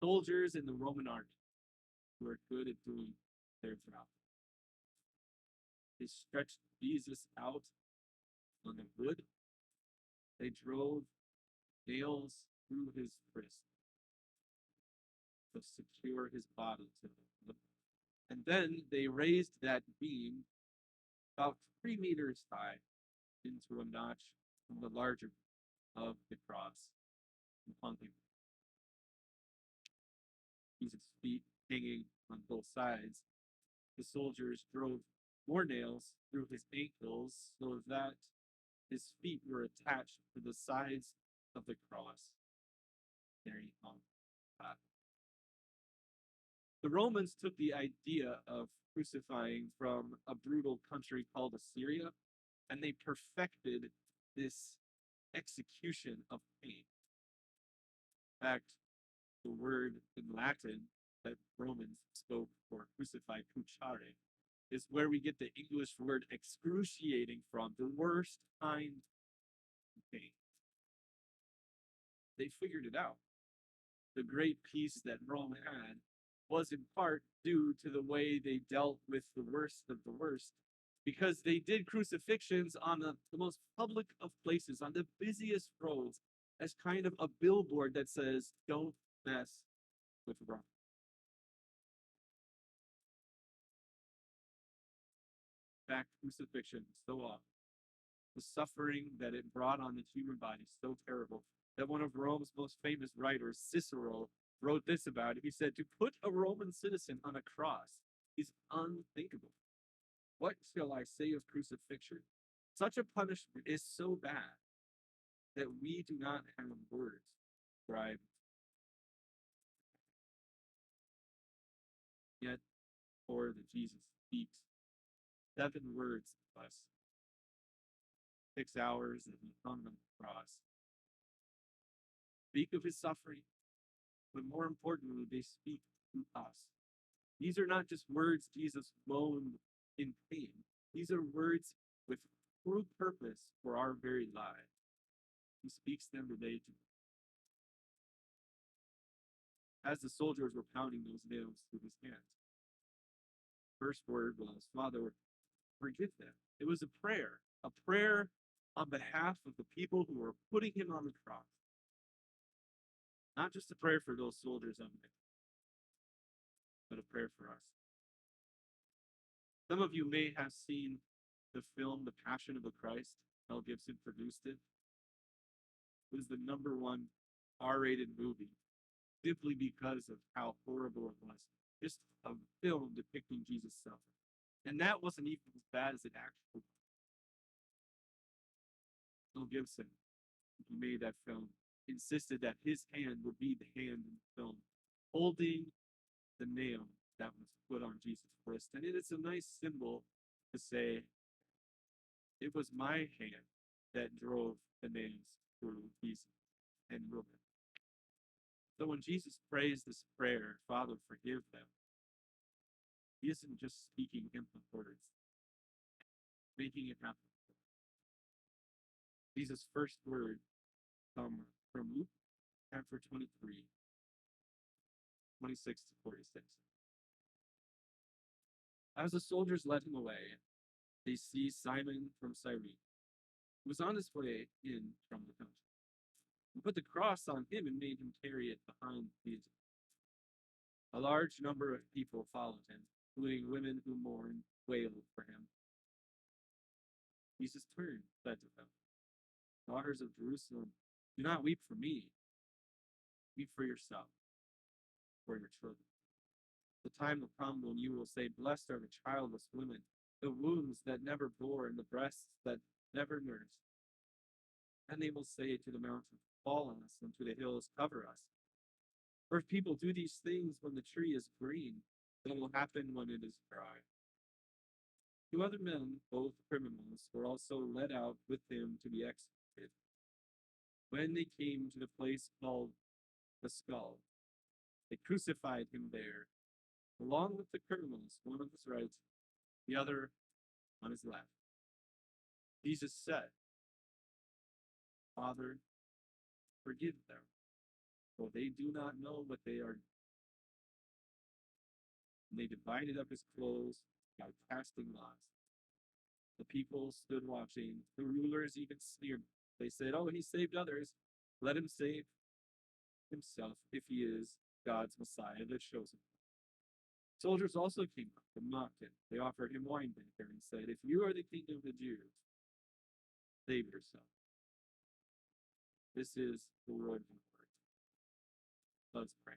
soldiers in the Roman army who were good at doing their job. They stretched Jesus out on the wood. They drove nails through his wrist to secure his body to the wood. And then they raised that beam about 3 meters high into a notch from the larger of the cross and hung him. Jesus' feet hanging on both sides. The soldiers drove more nails through his ankles so that his feet were attached to the sides of the cross. There he hung. The Romans took the idea of crucifying from a brutal country called Assyria, and they perfected this execution of pain. In fact, the word in Latin that Romans spoke for crucify, cruciare, is where we get the English word excruciating from, the worst kind of pain. They figured it out. The great peace that Rome had was in part due to the way they dealt with the worst of the worst, because they did crucifixions on the most public of places, on the busiest roads, as kind of a billboard that says, don't mess with Rome. In fact, crucifixion so often, the suffering that it brought on the human body so terrible that one of Rome's most famous writers, Cicero, wrote this about it. He said, to put a Roman citizen on a cross is unthinkable. What shall I say of crucifixion? Such a punishment is so bad that we do not have words to describe. Yet, for the Jesus speaks 7 words to us. 6 hours that he hung on the cross. Speak of his suffering, but more importantly, they speak to us. These are not just words Jesus moaned in pain. These are words with true purpose for our very lives. He speaks them today to us. As the soldiers were pounding those nails through his hands, first word was, Father, forgive them. It was a prayer on behalf of the people who were putting him on the cross. Not just a prayer for those soldiers on there, but a prayer for us. Some of you may have seen the film The Passion of the Christ. Mel Gibson produced it. It was the #1 R-rated movie, simply because of how horrible it was. Just a film depicting Jesus' suffering. And that wasn't even as bad as it actually was. Mel Gibson, who made that film, insisted that his hand would be the hand in the film, holding the nail that was put on Jesus' wrist. And it is a nice symbol to say, it was my hand that drove the nails through Jesus and ruined it. So when Jesus prays this prayer, Father, forgive them, he isn't just speaking empty words, making it happen. Jesus' first word come from Luke chapter 23, 26 to 46. As the soldiers led him away, they seized Simon from Cyrene, who was on his way in from the country, and put the cross on him and made him carry it behind Jesus. A large number of people followed him, including women who mourned, wailed for him. Jesus turned, said to them, Daughters of Jerusalem, do not weep for me. Weep for yourself, for your children. The time will come when you will say, Blessed are the childless women, the wombs that never bore, and the breasts that never nursed. And they will say to the mountains, Fall on us, and to the hills, cover us. For if people do these things when the tree is green, then will happen when it is dry. 2 other men, both criminals, were also led out with him to be executed. When they came to the place called the Skull, they crucified him there, along with the criminals, one on his right, the other on his left. Jesus said, Father, forgive them, for they do not know what they are doing. and they divided up his clothes by casting lots. The people stood watching. The rulers even sneered. They said, "Oh, he saved others. Let him save himself if he is God's Messiah, the chosen one." Soldiers also came up and mocked him. They offered him wine vinegar and said, "If you are the king of the Jews, save yourself." This is the word of the Lord. Let's pray.